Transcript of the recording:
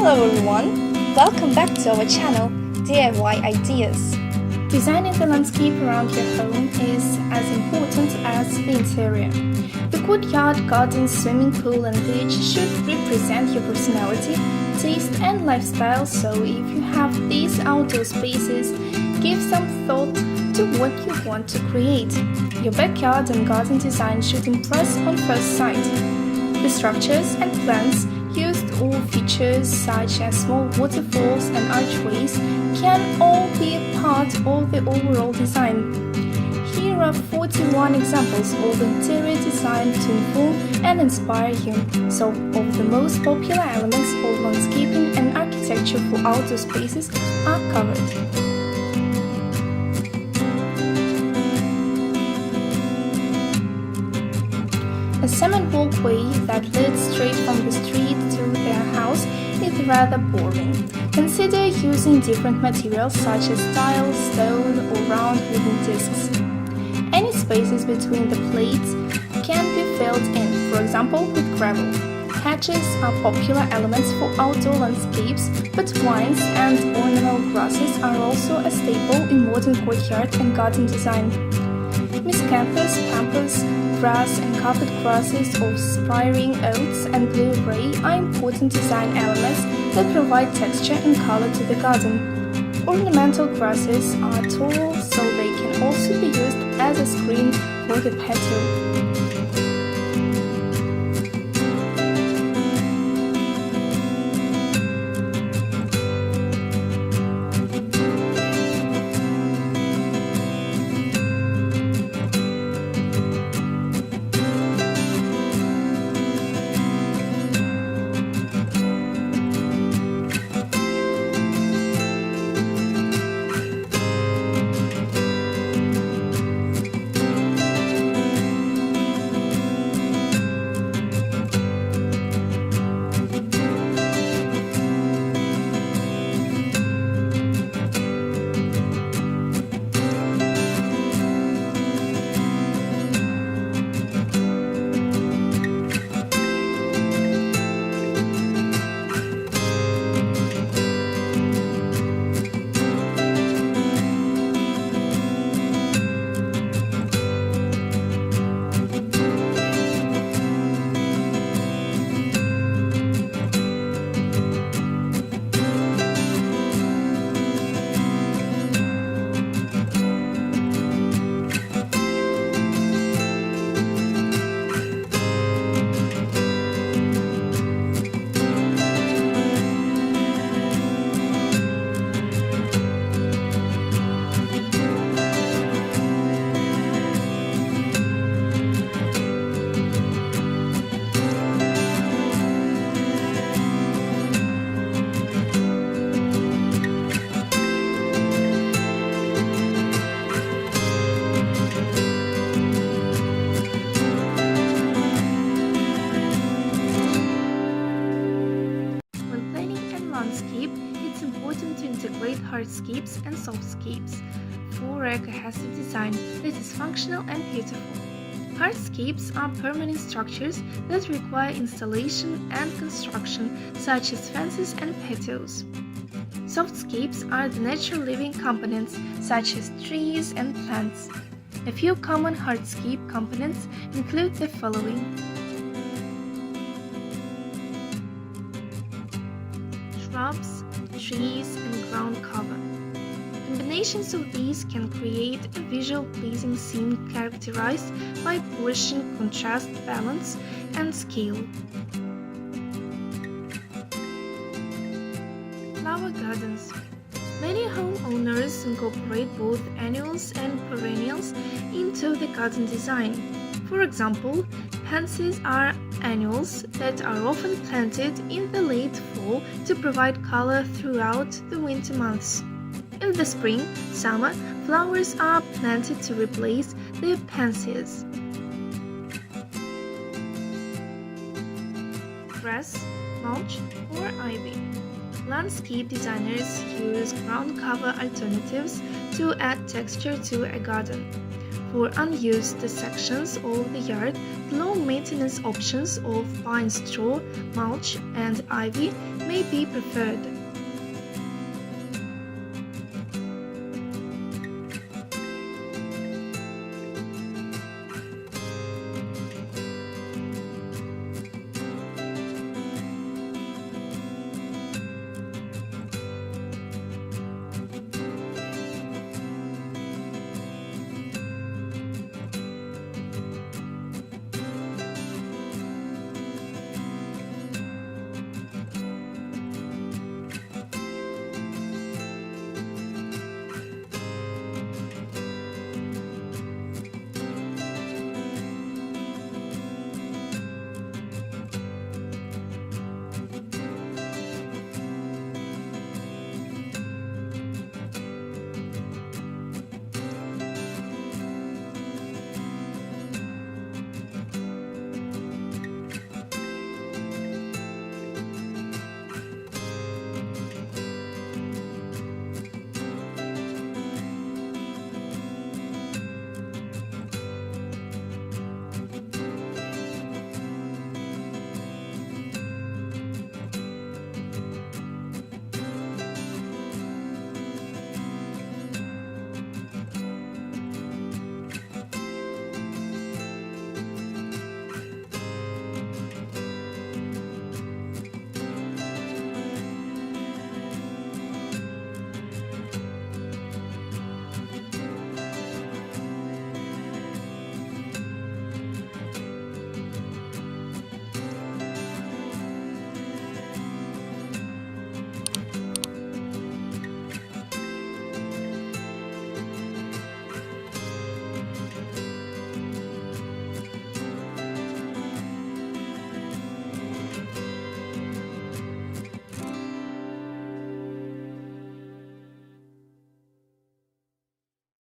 Hello everyone! Welcome back to our channel, DIY Ideas. Designing the landscape around your home is as important as the interior. The courtyard, garden, swimming pool and beach should represent your personality, taste and lifestyle, so if you have these outdoor spaces, give some thought to what you want to create. Your backyard and garden design should impress on first sight. The structures and plants used or features such as small waterfalls and archways can all be a part of the overall design. Here are 41 examples of interior design to inform and inspire you. Some of the most popular elements of landscaping and architecture for outdoor spaces are covered. A cement walkway that leads straight from the street to their house is rather boring. Consider using different materials such as tile, stone or round wooden discs. Any spaces between the plates can be filled in, for example with gravel. Hedges are popular elements for outdoor landscapes, but vines and ornamental grasses are also a staple in modern courtyard and garden design. Miscanthus, pampas, grass and covered grasses of spring oats and blue-gray are important design elements that provide texture and color to the garden. Ornamental grasses are tall, so they can also be used as a screen for the patio. It's important to integrate hardscapes and softscapes for a cohesive design that is functional and beautiful. Hardscapes are permanent structures that require installation and construction, such as fences and patios. Softscapes are the natural living components, such as trees and plants. A few common hardscape components include the following: shrubs, trees, and ground cover. Combinations of these can create a visual pleasing scene characterized by proportion, contrast, balance, and scale. Flower gardens. Many homeowners incorporate both annuals and perennials into the garden design. For example, pansies are annuals that are often planted in the late fall to provide color throughout the winter months. In the spring, summer, flowers are planted to replace the pansies. Grass, mulch, or ivy. Landscape designers use ground cover alternatives to add texture to a garden. For unused sections of the yard, the low-maintenance options of pine straw, mulch, and ivy may be preferred.